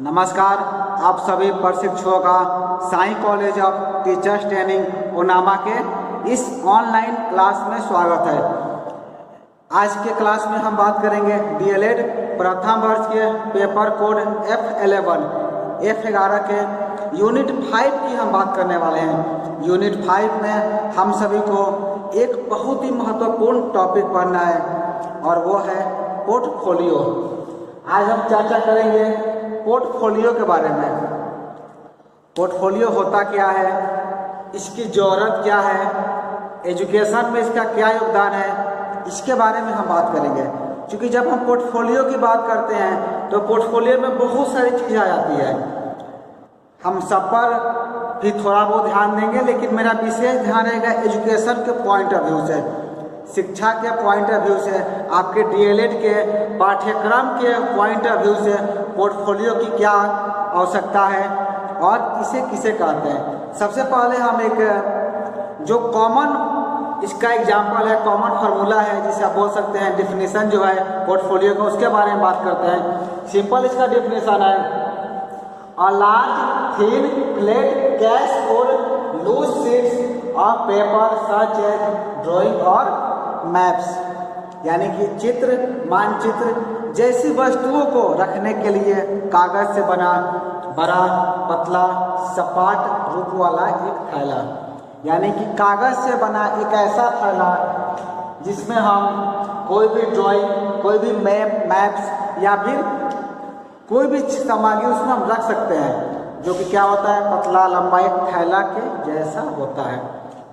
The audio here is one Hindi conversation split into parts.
नमस्कार, आप सभी प्रशिक्षुओं का Sai college of teachers training उनामा के इस ऑनलाइन क्लास में स्वागत है। आज के क्लास में हम बात करेंगे डीएलएड प्रथम वर्ष के पेपर कोड F11 के यूनिट 5 की हम बात करने वाले हैं। यूनिट 5 में हम सभी को एक बहुत ही महत्वपूर्ण टॉपिक पढ़ना है और वो है पोर्टफोलियो। आज हम चर्चा करेंगे पोर्टफोलियो के बारे में। पोर्टफोलियो होता क्या है, इसकी ज़रूरत क्या है, एजुकेशन में इसका क्या योगदान है, इसके बारे में हम बात करेंगे। क्योंकि जब हम पोर्टफोलियो की बात करते हैं तो पोर्टफोलियो में बहुत सारी चीज़ें आ जाती है। हम सब पर भी थोड़ा बहुत ध्यान देंगे, लेकिन मेरा विशेष ध्यान रहेगा एजुकेशन के पॉइंट ऑफ व्यू से, शिक्षा के पॉइंट ऑफ व्यू से, आपके डीएलएड के पाठ्यक्रम के पॉइंट ऑफ व्यू से पोर्टफोलियो की क्या आवश्यकता है और इसे किसे कहते हैं। सबसे पहले हम एक जो कॉमन इसका एग्जाम्पल है, कॉमन फार्मूला है, जिसे आप बोल सकते हैं डिफिनीसन जो है पोर्टफोलियो का, उसके बारे में बात करते हैं। सिंपल इसका डिफिनीसन है a large thin flat cash or loose sheets of paper such as drawing और मैप्स, यानी कि चित्र, मानचित्र जैसी वस्तुओं को रखने के लिए कागज से बना बड़ा पतला सपाट रूप वाला एक थैला, यानी कि कागज से बना एक ऐसा थैला जिसमें हम कोई भी ड्राइंग, कोई भी मैप्स या फिर कोई भी सामग्री उसमें हम रख सकते हैं, जो कि क्या होता है, पतला लंबा एक थैला के जैसा होता है।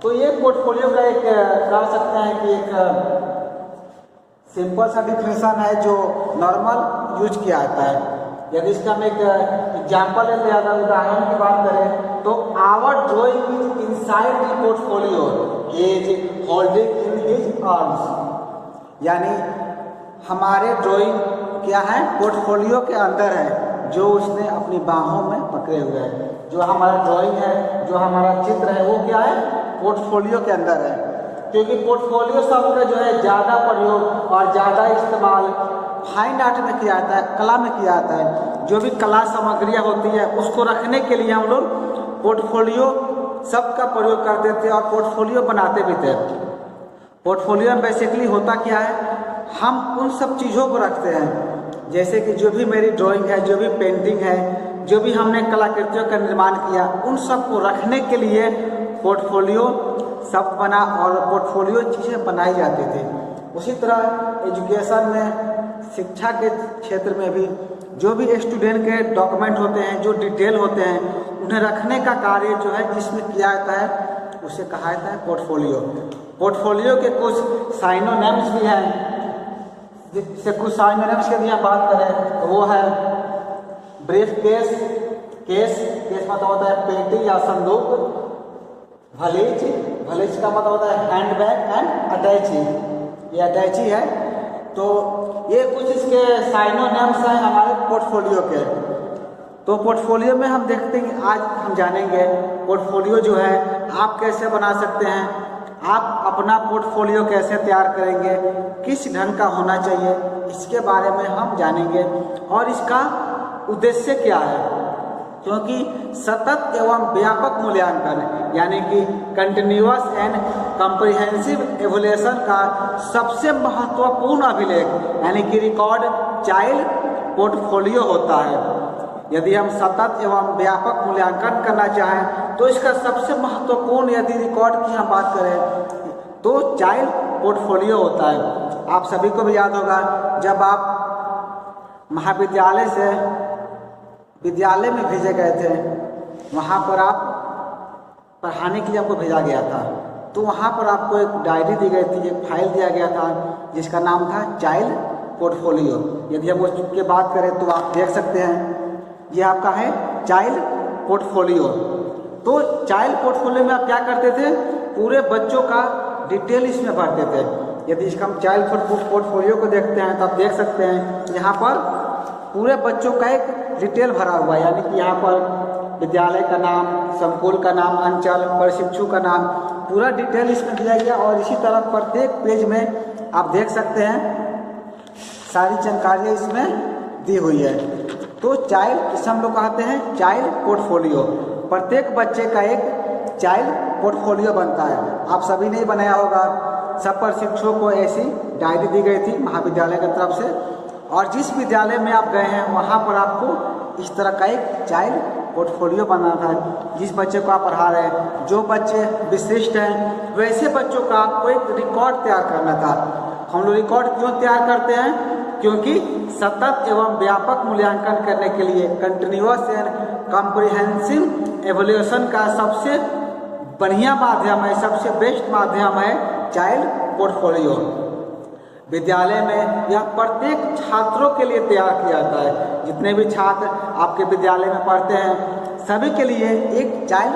तो ये पोर्टफोलियो का एक कह सकते हैं कि एक सिंपल सा डिफिनेशन है जो नॉर्मल यूज किया जाता है। यदि इसका हम एक एग्जाम्पल ले अगर उदाहरण की बात करें तो our drawing is inside the portfolio is holding in his arms, यानी हमारे ड्राइंग क्या है, पोर्टफोलियो के अंदर है, जो उसने अपनी बाहों में पकड़े हुए है। जो हमारा ड्राइंग है, जो हमारा चित्र है, वो क्या है, पोर्टफोलियो के अंदर है। क्योंकि पोर्टफोलियो शब्द का जो है ज़्यादा प्रयोग और ज़्यादा इस्तेमाल फाइन आर्ट में किया जाता है, कला में किया जाता है। जो भी कला सामग्रियाँ होती है उसको रखने के लिए हम लोग पोर्टफोलियो शब्द का प्रयोग करते थे और पोर्टफोलियो बनाते भी थे। पोर्टफोलियो में बेसिकली होता क्या है, हम उन सब चीज़ों को रखते हैं, जैसे कि जो भी मेरी ड्राइंग है, जो भी पेंटिंग है, जो भी हमने कलाकृतियों का निर्माण किया, उन सब को रखने के लिए पोर्टफोलियो शब्द बना और पोर्टफोलियो चीज़ें बनाई जाती थी। उसी तरह एजुकेशन में, शिक्षा के क्षेत्र में भी जो भी स्टूडेंट के डॉक्यूमेंट होते हैं, जो डिटेल होते हैं, उन्हें रखने का कार्य जो है जिसमें किया जाता है उसे कहा जाता है पोर्टफोलियो। पोर्टफोलियो के कुछ साइनोनिम्स भी हैं, जिससे कुछ साइनोनिम्स की हम बात करें तो वो है ब्रीफ केस, केस मतलब होता है पेटी या संदूक, भलीज, भलीज का मतलब होता है हैंडबैग एंड अटैची, ये अटैची है। तो ये कुछ इसके साइनोनिम्स हैं हमारे पोर्टफोलियो के। तो पोर्टफोलियो में हम देखते हैं, आज हम जानेंगे पोर्टफोलियो जो है आप कैसे बना सकते हैं, आप अपना पोर्टफोलियो कैसे तैयार करेंगे, किस ढंग का होना चाहिए, इसके बारे में हम जानेंगे और इसका उद्देश्य क्या है। क्योंकि सतत एवं व्यापक मूल्यांकन यानी कि कंटिन्यूअस एंड कॉम्प्रिहेंसिव एवोल्यूशन का सबसे महत्वपूर्ण अभिलेख यानी कि रिकॉर्ड चाइल्ड पोर्टफोलियो होता है। यदि हम सतत एवं व्यापक मूल्यांकन करना चाहें तो इसका सबसे महत्वपूर्ण यदि रिकॉर्ड की हम बात करें तो चाइल्ड पोर्टफोलियो होता है। आप सभी को भी याद होगा, जब आप महाविद्यालय से विद्यालय में भेजे गए थे, वहाँ पर आप पढ़ाने के लिए आपको भेजा गया था, तो वहाँ पर आपको एक डायरी दी गई थी, एक फाइल दिया गया था जिसका नाम था चाइल्ड पोर्टफोलियो। यदि हम उसकी बात करें तो आप देख सकते हैं ये आपका है चाइल्ड पोर्टफोलियो। तो चाइल्ड पोर्टफोलियो में आप क्या करते थे, पूरे बच्चों का डिटेल इसमें भरते थे। यदि इसका हम चाइल्ड पोर्टफोलियो को देखते हैं तो आप देख सकते हैं यहाँ पर पूरे बच्चों का एक डिटेल भरा हुआ है, यानी कि यहाँ पर विद्यालय का नाम, संकुल का नाम, अंचल, प्रशिक्षु का नाम, पूरा डिटेल इसमें दिया गया। और इसी तरह प्रत्येक पेज में आप देख सकते हैं सारी जानकारियाँ इसमें दी हुई है। तो चाइल्ड, जिसे हम लोग कहते हैं चाइल्ड पोर्टफोलियो, प्रत्येक बच्चे का एक चाइल्ड पोर्टफोलियो बनता है। आप सभी ने बनाया होगा, सब प्रशिक्षकों को ऐसी डायरी दी गई थी महाविद्यालय की तरफ से, और जिस विद्यालय में आप गए हैं वहाँ पर आपको इस तरह का एक चाइल्ड पोर्टफोलियो बनाना था। जिस बच्चे को आप पढ़ा रहे हैं, जो बच्चे विशिष्ट हैं, वैसे बच्चों का आपको एक रिकॉर्ड तैयार करना था। हम लोग रिकॉर्ड क्यों तैयार करते हैं? क्योंकि सतत एवं व्यापक मूल्यांकन करने के लिए कंटिन्यूअस एंड कॉम्प्रिहेंसिव एवोल्यूशन का सबसे बढ़िया माध्यम है, सबसे बेस्ट माध्यम है चाइल्ड पोर्टफोलियो। विद्यालय में यह प्रत्येक छात्रों के लिए तैयार किया जाता है। जितने भी छात्र आपके विद्यालय में पढ़ते हैं सभी के लिए एक चाइल्ड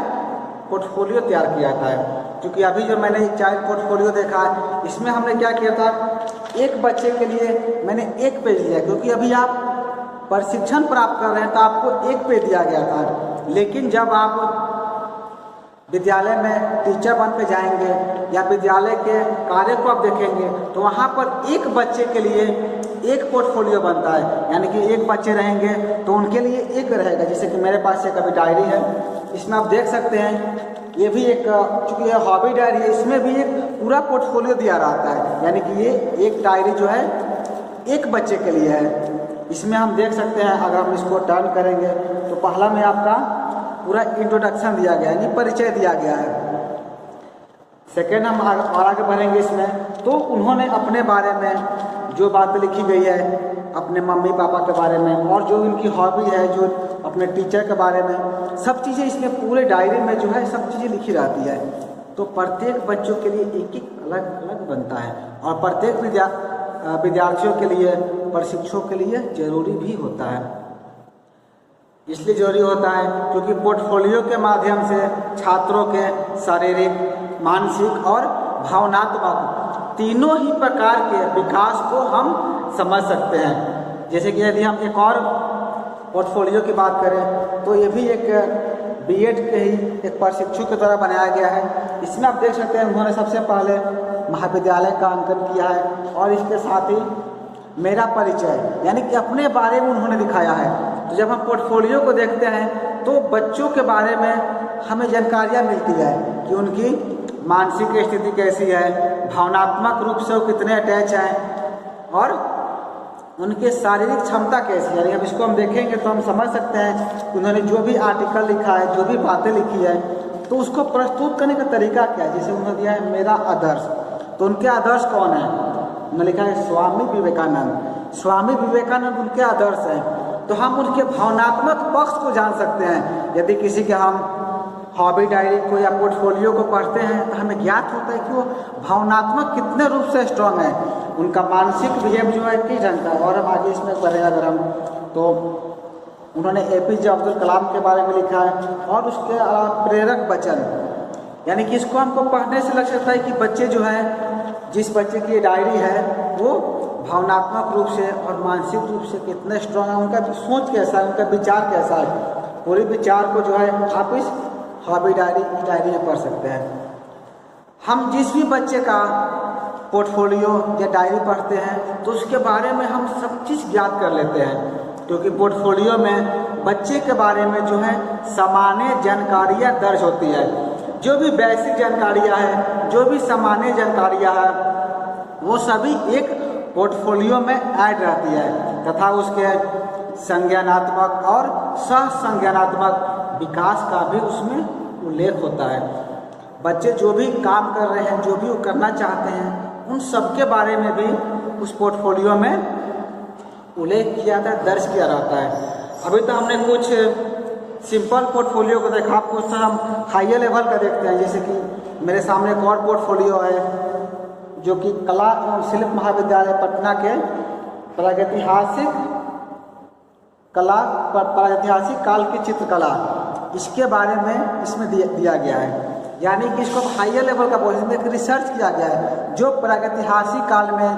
पोर्टफोलियो तैयार किया जाता है। क्योंकि अभी जो मैंने चाइल्ड पोर्टफोलियो देखा है, इसमें हमने क्या किया था, एक बच्चे के लिए मैंने एक पेज लिया, क्योंकि अभी आप प्रशिक्षण प्राप्त कर रहे हैं तो आपको एक पेज दिया गया था। लेकिन जब आप विद्यालय में टीचर बन के जाएंगे या विद्यालय के कार्य को आप देखेंगे तो वहाँ पर एक बच्चे के लिए एक पोर्टफोलियो बनता है, यानी कि एक बच्चे रहेंगे तो उनके लिए एक रहेगा। जैसे कि मेरे पास एक अभी डायरी है, इसमें आप देख सकते हैं, ये भी एक, चूँकि ये हॉबी डायरी है, इसमें भी एक पूरा पोर्टफोलियो दिया रहता है, यानी कि ये एक डायरी जो है एक बच्चे के लिए है। इसमें हम देख सकते हैं, अगर हम इसको टर्न करेंगे तो पहला में आपका पूरा इंट्रोडक्शन दिया गया है, यानी परिचय दिया गया है। सेकेंड हम आगे बढ़ेंगे इसमें, तो उन्होंने अपने बारे में जो बातें लिखी गई है, अपने मम्मी पापा के बारे में, और जो उनकी हॉबी है, जो अपने टीचर के बारे में, सब चीज़ें इसमें पूरे डायरी में जो है सब चीज़ें लिखी रहती है। तो प्रत्येक बच्चों के लिए एक एक अलग अलग बनता है, और प्रत्येक विद्यार्थियों के लिए, प्रशिक्षकों के लिए जरूरी भी होता है। इसलिए जरूरी होता है क्योंकि पोर्टफोलियो के माध्यम से छात्रों के शारीरिक, मानसिक और भावनात्मक तीनों ही प्रकार के विकास को हम समझ सकते हैं। जैसे कि यदि हम एक और पोर्टफोलियो की बात करें तो ये भी एक बीएड के ही एक प्रशिक्षु की तरह बनाया गया है। इसमें आप देख सकते हैं उन्होंने सबसे पहले महाविद्यालय का अंकन किया है, और इसके साथ ही मेरा परिचय, यानी कि अपने बारे में उन्होंने दिखाया है। तो जब हम पोर्टफोलियो को देखते हैं तो बच्चों के बारे में हमें जानकारियाँ मिलती है कि उनकी मानसिक स्थिति कैसी है, भावनात्मक रूप से वो कितने अटैच हैं, और उनके शारीरिक क्षमता कैसी है। यानी अब इसको हम देखेंगे तो हम समझ सकते हैं उन्होंने जो भी आर्टिकल लिखा है, जो भी बातें लिखी है, तो उसको प्रस्तुत करने का तरीका क्या है। जैसे उन्होंने दिया है मेरा आदर्श, तो उनके आदर्श कौन है, उन्होंने लिखा है स्वामी विवेकानंद। स्वामी विवेकानंद उनके आदर्श हैं। तो हम उनके भावनात्मक पक्ष को जान सकते हैं। यदि किसी के हम हॉबी डायरी को या पोर्टफोलियो को पढ़ते हैं तो हमें ज्ञात होता है कि वो भावनात्मक कितने रूप से स्ट्रांग है, उनका मानसिक बिहेव जो है किस ढंग का है। और हम आगे इसमें बढ़े अगर हम, तो उन्होंने एपीजे अब्दुल कलाम के बारे में लिखा है, और उसके अलावा प्रेरक वचन, यानी कि इसको हमको पढ़ने से लग सकता है कि बच्चे जो है, जिस बच्चे की डायरी है वो भावनात्मक रूप से और मानसिक रूप से कितने स्ट्रांग है, उनका सोच कैसा है, उनका विचार कैसा है। पूरे विचार को जो है आप इस हॉबी डायरी में पढ़ सकते हैं। हम जिस भी बच्चे का पोर्टफोलियो या डायरी पढ़ते हैं तो उसके बारे में हम सब चीज़ ज्ञात कर लेते हैं, क्योंकि पोर्टफोलियो में बच्चे के बारे में जो है सामान्य जानकारियाँ दर्ज होती है। जो भी बेसिक जानकारियाँ हैं, जो भी सामान्य जानकारियाँ हैं, वो सभी एक पोर्टफोलियो में ऐड रहती है, तथा उसके संज्ञानात्मक और सहसंज्ञानात्मक विकास का भी उसमें उल्लेख होता है। बच्चे जो भी काम कर रहे हैं, जो भी वो करना चाहते हैं, उन सब के बारे में भी उस पोर्टफोलियो में उल्लेख किया जाता है, दर्ज किया रहता है। अभी तो हमने कुछ सिंपल पोर्टफोलियो को देखा, आप कुछ हम हाइयर लेवल का देखते हैं। जैसे कि मेरे सामने एक और पोर्टफोलियो है जो कि कला एवं शिल्प महाविद्यालय पटना के प्रागैतिहासिक काल की चित्रकला, इसके बारे में इसमें दिया गया है। यानी कि इसको हाइयर लेवल का बोलते हैं, एक रिसर्च किया गया है जो प्रागैतिहासिक काल में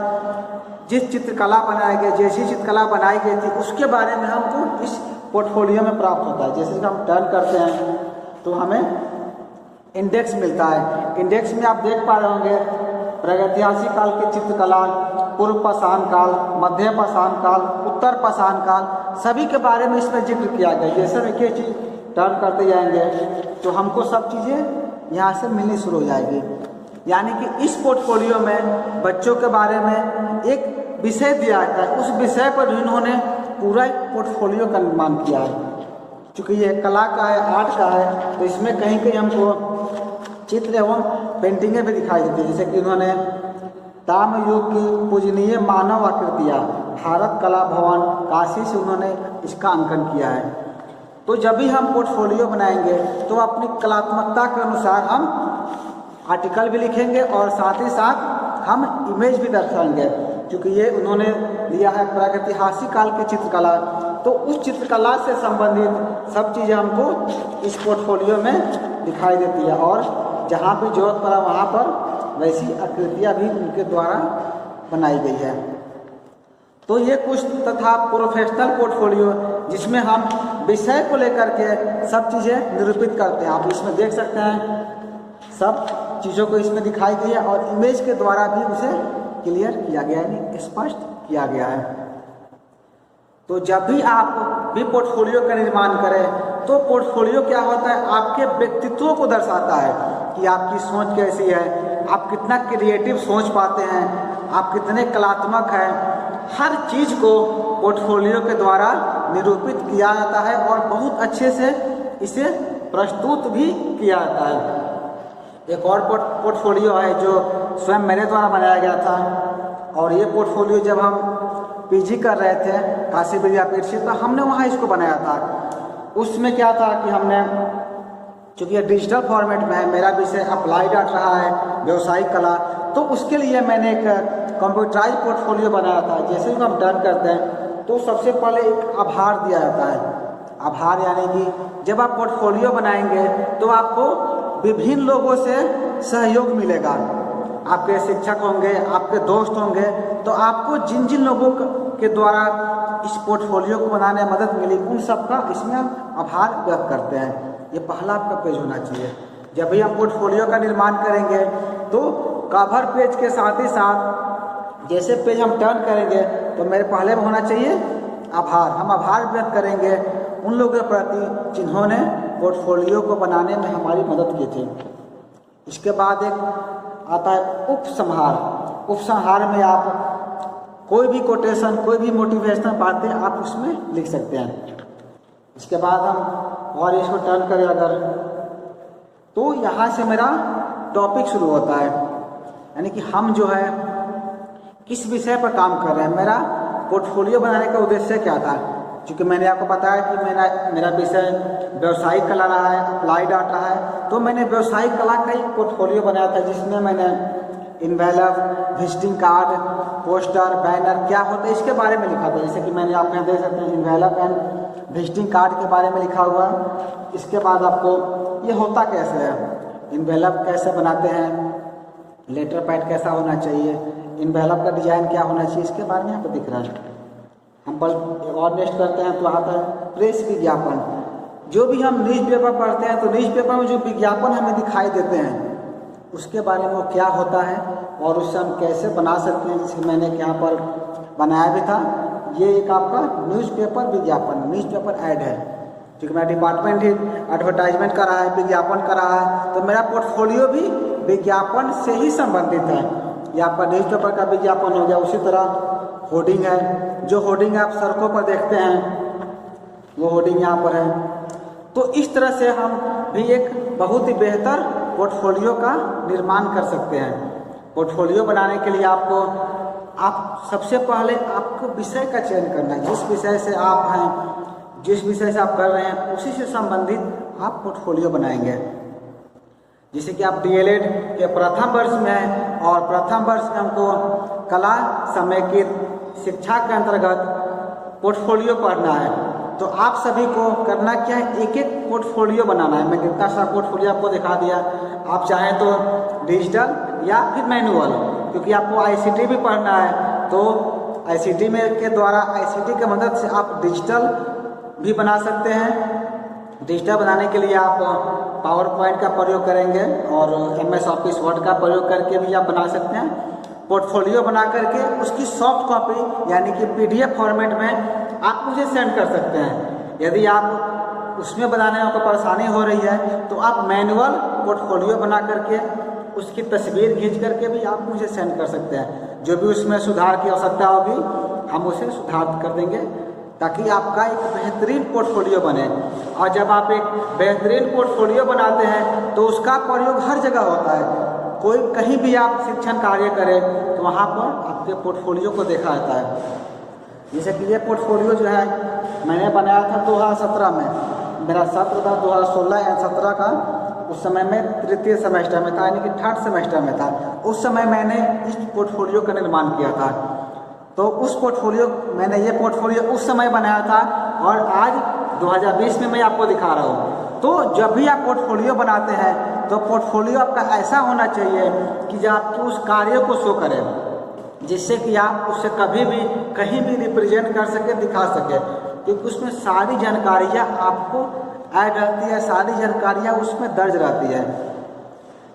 जिस चित्रकला बनाई गई, जैसी चित्रकला बनाई गई थी, उसके बारे में हमको इस पोर्टफोलियो में प्राप्त होता है। जैसे कि हम टर्न करते हैं तो हमें इंडेक्स मिलता है। इंडेक्स में आप देख पा रहे होंगे प्रागैतिहासिक काल की चित्रकला, पूर्व पाषाण काल, मध्य पाषाण काल, उत्तर पाषाण काल, सभी के बारे में इसमें जिक्र किया गया। जैसे हम एक एक चीज़ टर्न करते जाएंगे तो हमको सब चीज़ें यहाँ से मिलनी शुरू हो जाएगी। यानी कि इस पोर्टफोलियो में बच्चों के बारे में एक विषय दिया जाता है, उस विषय पर इन्होंने पूरा एक पोर्टफोलियो का निर्माण किया है। चूँकि ये कला का है, आर्ट का है, तो इसमें कहीं कहीं हमको चित्र एवं पेंटिंगें भी दिखाई देती है। जैसे कि उन्होंने ताम्रयुग की पूजनीय मानव आकृतियाँ भारत कला भवन काशी से उन्होंने इसका अंकन किया है। तो जब भी हम पोर्टफोलियो बनाएंगे तो अपनी कलात्मकता के अनुसार हम आर्टिकल भी लिखेंगे और साथ ही साथ हम इमेज भी दर्शाएंगे। क्योंकि ये उन्होंने लिया है प्रागैतिहासिक काल की चित्रकला, तो उस चित्रकला से संबंधित सब चीज़ें हमको इस पोर्टफोलियो में दिखाई देती है। और जहाँ भी जरूरत पड़ा वहाँ पर वैसी आकृतियाँ भी उनके द्वारा बनाई गई है। तो ये कुछ तथा प्रोफेशनल पोर्टफोलियो जिसमें हम विषय को लेकर के सब चीज़ें निरूपित करते हैं। आप इसमें देख सकते हैं सब चीज़ों को इसमें दिखाई गई है और इमेज के द्वारा भी उसे क्लियर किया गया है, यानी स्पष्ट किया गया है। तो जब भी आप भी पोर्टफोलियो का निर्माण करें तो पोर्टफोलियो क्या होता है, आपके व्यक्तित्व को दर्शाता है कि आपकी सोच कैसी है, आप कितना क्रिएटिव सोच पाते हैं, आप कितने कलात्मक हैं। हर चीज़ को पोर्टफोलियो के द्वारा निरूपित किया जाता है और बहुत अच्छे से इसे प्रस्तुत भी किया जाता है। एक और पोर्टफोलियो है जो स्वयं मेरे द्वारा बनाया गया था, और ये पोर्टफोलियो जब हम पीजी कर रहे थे काशी विद्यापीठ से, तो हमने वहाँ इसको बनाया था। उसमें क्या था कि हमने, चूँकि ये डिजिटल फॉर्मेट में है, मेरा विषय अप्लाइड आर्ट रहा है, व्यावसायिक कला, तो उसके लिए मैंने एक कंप्यूटराइज पोर्टफोलियो बनाया था। जैसे ही हम डन करते हैं तो सबसे पहले एक आभार दिया जाता है। आभार यानी कि जब आप पोर्टफोलियो बनाएंगे तो आपको विभिन्न लोगों से सहयोग मिलेगा। आपके शिक्षक होंगे, आपके दोस्त होंगे, तो आपको जिन जिन लोगों के द्वारा इस पोर्टफोलियो को बनाने में मदद मिली, उन सबका इसमें हम आभार व्यक्त करते हैं। ये पहला आपका पेज होना चाहिए। जब भी हम पोर्टफोलियो का निर्माण करेंगे तो कवर पेज के साथ ही साथ जैसे पेज हम टर्न करेंगे तो मेरे पहले में होना चाहिए आभार। हम आभार व्यक्त करेंगे उन लोगों के प्रति जिन्होंने पोर्टफोलियो को बनाने में हमारी मदद की थी। इसके बाद एक आता है उपसंहार। उपसंहार में आप कोई भी कोटेशन, कोई भी मोटिवेशनल बातें आप उसमें लिख सकते हैं। इसके बाद हम और इसको टर्न करें अगर, तो यहाँ से मेरा टॉपिक शुरू होता है, यानी कि हम जो है किस विषय पर काम कर रहे हैं। मेरा पोर्टफोलियो बनाने का उद्देश्य क्या था, क्योंकि मैंने आपको बताया कि मेरा विषय व्यावसायिक कला रहा है, अप्लाइड आर्ट रहा है, तो मैंने व्यावसायिक कला का ही पोर्टफोलियो बनाया था, जिसमें मैंने envelope, visiting card, poster, banner क्या होता है इसके बारे में लिखा था। जैसे कि मैंने आप यहाँ देख सकते हैं इन्वेलप एंड विजिटिंग कार्ड के बारे में लिखा हुआ है। इसके बाद आपको ये होता कैसे है, इन्वेलप कैसे बनाते हैं, लेटर पैड कैसा होना चाहिए, इन्वेलप का डिजाइन क्या होना चाहिए, इसके बारे में यहाँ पर दिख रहा है। हम पर और नेक्स्ट करते हैं तो आता है प्रेस विज्ञापन। जो भी हम न्यूज़पेपर पढ़ते हैं तो न्यूज़पेपर में जो विज्ञापन हमें दिखाई देते हैं उसके बारे में वो क्या होता है और उससे हम कैसे बना सकते हैं। जैसे मैंने यहाँ पर बनाया भी था, ये एक आपका न्यूज़पेपर विज्ञापन, न्यूज़पेपर ऐड है, क्योंकि मेरा डिपार्टमेंट ही एडवर्टाइजमेंट का रहा है, विज्ञापन का रहा है, तो मेरा पोर्टफोलियो भी विज्ञापन से ही संबंधित है। ये आपका न्यूज़पेपर का विज्ञापन हो गया। उसी तरह होर्डिंग है, जो होर्डिंग आप सड़कों पर देखते हैं वो होर्डिंग यहाँ पर है। तो इस तरह से हम भी एक बहुत ही बेहतर पोर्टफोलियो का निर्माण कर सकते हैं। पोर्टफोलियो बनाने के लिए आप सबसे पहले आपको विषय का चयन करना है। जिस विषय से आप हैं, जिस विषय से आप कर रहे हैं, उसी से संबंधित आप पोर्टफोलियो बनाएंगे। जैसे कि आप डीएलएड के प्रथम वर्ष में हैं और प्रथम वर्ष में हमको कला समेकित शिक्षा के अंतर्गत पोर्टफोलियो पढ़ना है, तो आप सभी को करना क्या है, एक एक पोर्टफोलियो बनाना है। मैं कितना सा पोर्टफोलियो आपको दिखा दिया। आप चाहें तो डिजिटल या फिर मैनुअल, क्योंकि आपको आईसीटी भी पढ़ना है, तो आईसीटी में के द्वारा आईसीटी की मदद से आप डिजिटल भी बना सकते हैं। डिजिटल बनाने के लिए आप पावर पॉइंट का प्रयोग करेंगे और MS ऑफिस वर्ड का प्रयोग करके भी आप बना सकते हैं। पोर्टफोलियो बना करके उसकी सॉफ्ट कॉपी यानी कि PDF फॉर्मेट में आप मुझे सेंड कर सकते हैं। यदि आप उसमें बनाने में आपको परेशानी हो रही है तो आप मैनुअल पोर्टफोलियो बना करके उसकी तस्वीर खींच करके भी आप मुझे सेंड कर सकते हैं। जो भी उसमें सुधार की आवश्यकता होगी हम उसे सुधार कर देंगे ताकि आपका एक बेहतरीन पोर्टफोलियो बने। और जब आप एक बेहतरीन पोर्टफोलियो बनाते हैं तो उसका प्रयोग हर जगह होता है। कोई कहीं भी आप शिक्षण कार्य करें तो वहाँ पर आपके पोर्टफोलियो को देखा जाता है। जैसे कि ये पोर्टफोलियो जो है मैंने बनाया था 2017 में, मेरा सत्र था 2016 या 17 का। उस समय मैं तृतीय सेमेस्टर में था यानी कि थर्ड सेमेस्टर में था। उस समय मैंने इस पोर्टफोलियो का निर्माण किया था। तो उस पोर्टफोलियो मैंने ये पोर्टफोलियो उस समय बनाया था और आज 2020 में मैं आपको दिखा रहा हूँ। तो जब भी आप पोर्टफोलियो बनाते हैं तो पोर्टफोलियो आपका ऐसा होना चाहिए कि जो आपके उस कार्य को शो करे, जिससे कि आप उससे कभी भी कहीं भी रिप्रेजेंट कर सके, दिखा सके, क्योंकि उसमें सारी जानकारियाँ आपको ऐड रहती है, सारी जानकारियाँ उसमें दर्ज रहती है।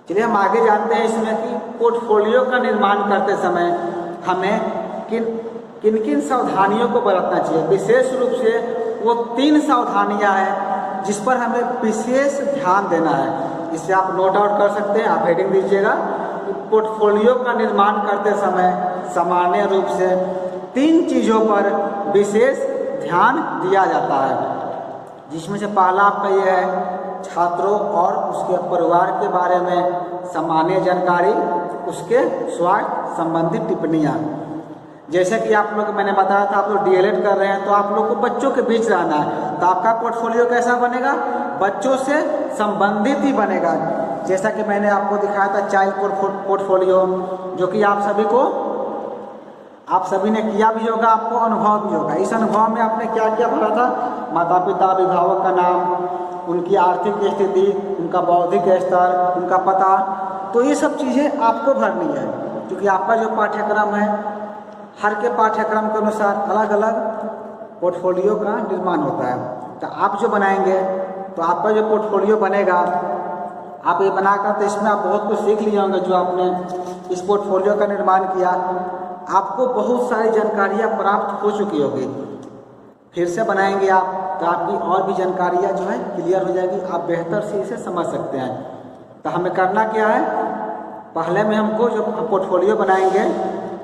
चलिए हम आगे जानते हैं इसमें कि पोर्टफोलियो का निर्माण करते समय हमें किन किन सावधानियों को बरतना चाहिए। विशेष रूप से वो 3 सावधानियां हैं जिस पर हमें विशेष ध्यान देना है। इसे आप नोट आउट कर सकते हैं, आप हेडिंग दीजिएगा। पोर्टफोलियो का निर्माण करते समय सामान्य रूप से 3 चीज़ों पर विशेष ध्यान दिया जाता है, जिसमें से पहला आपका ये है छात्रों और उसके परिवार के बारे में सामान्य जानकारी, उसके स्वास्थ्य संबंधी टिप्पणियाँ। जैसे कि आप लोग मैंने बताया था आप लोग DLED कर रहे हैं तो आप लोग को बच्चों के बीच रहना है, तो आपका पोर्टफोलियो कैसा बनेगा, बच्चों से संबंधित ही बनेगा। जैसा कि मैंने आपको दिखाया था चाइल्ड पोर्टफोलियो, जो कि आप सभी ने किया भी होगा, आपको अनुभव भी होगा। इस अनुभव में आपने क्या क्या भरा था, माता पिता अभिभावक का नाम, उनकी आर्थिक स्थिति, उनका बौद्धिक स्तर, उनका पता। तो ये सब चीज़ें आपको भरनी है, क्योंकि आपका जो पाठ्यक्रम है हर के पाठ्यक्रम के अनुसार अलग अलग पोर्टफोलियो का निर्माण होता है। तो आप जो बनाएंगे तो आपका जो पोर्टफोलियो बनेगा, आप ये बनाकर तो इसमें आप बहुत कुछ सीख लिए होंगे। जो आपने इस पोर्टफोलियो का निर्माण किया आपको बहुत सारी जानकारियाँ प्राप्त हो चुकी होगी। फिर से बनाएंगे आप तो आपकी और भी जानकारियाँ जो है क्लियर हो जाएगी, आप बेहतर से इसे समझ सकते हैं। तो हमें करना क्या है, पहले में हमको जो पोर्टफोलियो बनाएंगे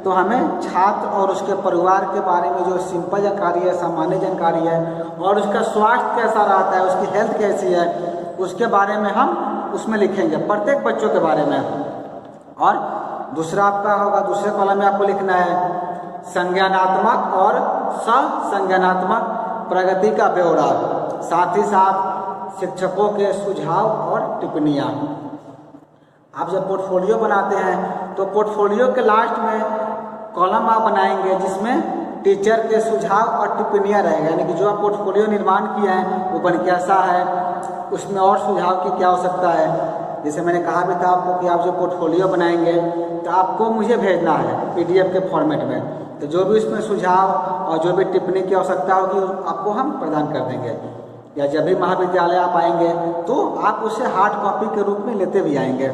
तो हमें छात्र और उसके परिवार के बारे में जो सिंपल जानकारी है, सामान्य जानकारी है, और उसका स्वास्थ्य कैसा रहता है, उसकी हेल्थ कैसी है, उसके बारे में हम उसमें लिखेंगे, प्रत्येक बच्चों के बारे में। और दूसरा आपका होगा, दूसरे कॉलम में आपको लिखना है संज्ञानात्मक और असंज्ञानात्मक प्रगति का ब्यौरा, साथ ही साथ शिक्षकों के सुझाव और टिप्पणियाँ। आप जब पोर्टफोलियो बनाते हैं तो पोर्टफोलियो के लास्ट में कॉलम आप बनाएंगे जिसमें टीचर के सुझाव और टिप्पणियाँ रहेगा, यानी कि जो आप पोर्टफोलियो निर्माण किए हैं वो बन कैसा है, उसमें और सुझाव की क्या आवश्यकता है। जैसे मैंने कहा भी था आपको कि आप जो पोर्टफोलियो बनाएंगे तो आपको मुझे भेजना है PDF के फॉर्मेट में, तो जो भी उसमें सुझाव और जो भी टिप्पणी की आवश्यकता होगी आपको हम प्रदान कर देंगे। या जब भी महाविद्यालय आप आएंगे तो आप उसे हार्ड कॉपी के रूप में लेते भी आएंगे।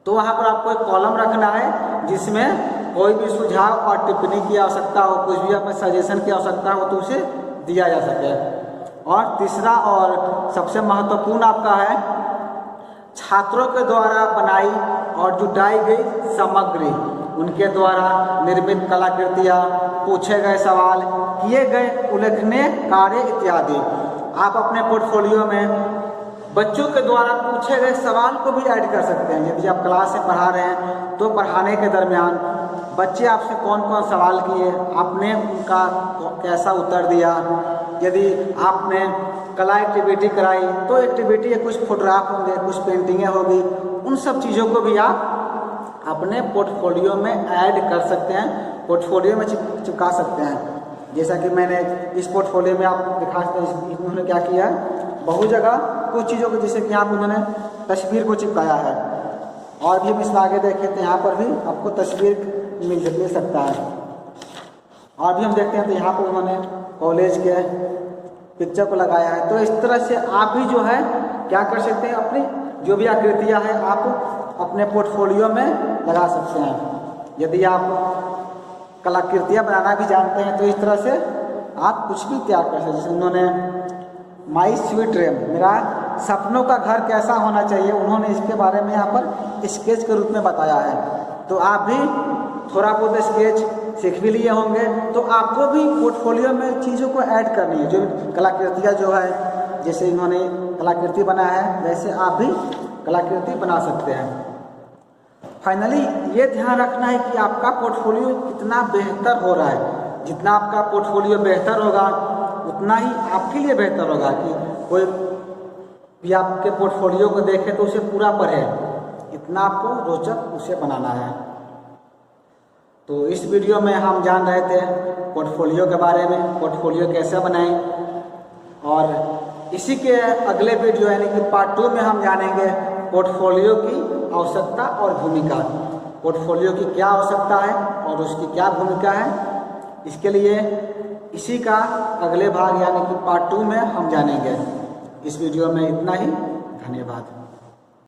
तो वहाँ पर आपको एक कॉलम रखना है जिसमें कोई भी सुझाव और टिप्पणी की आवश्यकता हो, कुछ भी अपने सजेशन की आवश्यकता हो तो उसे दिया जा सके। और तीसरा और सबसे महत्वपूर्ण आपका है छात्रों के द्वारा बनाई और जुटाई गई सामग्री, उनके द्वारा निर्मित कलाकृतियाँ, पूछे गए सवाल, किए गए उल्लेखनीय कार्य इत्यादि। आप अपने पोर्टफोलियो में बच्चों के द्वारा पूछे गए सवाल को भी ऐड कर सकते हैं। यदि आप क्लास से पढ़ा रहे हैं तो पढ़ाने के दरमियान बच्चे आपसे कौन कौन सवाल किए, आपने उनका कैसा उत्तर दिया। यदि आपने कला एक्टिविटी कराई तो एक्टिविटी कुछ फोटोग्राफ होंगे, कुछ पेंटिंगें होगी, उन सब चीज़ों को भी आप अपने पोर्टफोलियो में ऐड कर सकते हैं, पोर्टफोलियो में चिपका सकते हैं। जैसा कि मैंने इस पोर्टफोलियो में आप दिखा सकते हैं इन्होंने क्या किया है, बहुत जगह कुछ चीज़ों को, जैसे कि यहाँ पर उन्होंने तस्वीर को चिपकाया है। और भी हम इसमें आगे देखें तो यहाँ पर भी आपको तस्वीर मिल सकता है। और भी हम देखते हैं तो यहाँ पर उन्होंने कॉलेज के पिक्चर को लगाया है। तो इस तरह से आप भी जो है क्या कर सकते हैं, अपनी जो भी आकृतियाँ हैं आप अपने पोर्टफोलियो में लगा सकते हैं। यदि आप कलाकृतियाँ बनाना भी जानते हैं तो इस तरह से आप कुछ भी तैयार कर सकते हैं। जैसे उन्होंने माई स्वीट ड्रीम, मेरा सपनों का घर कैसा होना चाहिए, उन्होंने इसके बारे में यहाँ पर स्केच के रूप में बताया है। तो आप भी थोड़ा बहुत स्केच सीख भी लिए होंगे, तो आपको भी पोर्टफोलियो में चीज़ों को ऐड करनी है। जो कलाकृतियाँ जो है, जैसे इन्होंने कलाकृति बनाया है वैसे आप भी कलाकृति बना सकते हैं। फाइनली ये ध्यान रखना है कि आपका पोर्टफोलियो कितना बेहतर हो रहा है। जितना आपका पोर्टफोलियो बेहतर होगा उतना ही आपके लिए बेहतर होगा कि कोई भी आपके पोर्टफोलियो को देखे तो उसे पूरा पढ़े, इतना आपको रोचक उसे बनाना है। तो इस वीडियो में हम जान रहे थे पोर्टफोलियो के बारे में, पोर्टफोलियो कैसे बनाएं, और इसी के अगले वीडियो यानी कि पार्ट 2 में हम जानेंगे पोर्टफोलियो की आवश्यकता और भूमिका। पोर्टफोलियो की क्या आवश्यकता है और उसकी क्या भूमिका है, इसके लिए इसी का अगले भाग यानी कि पार्ट 2 में हम जानेंगे। इस वीडियो में इतना ही। धन्यवाद।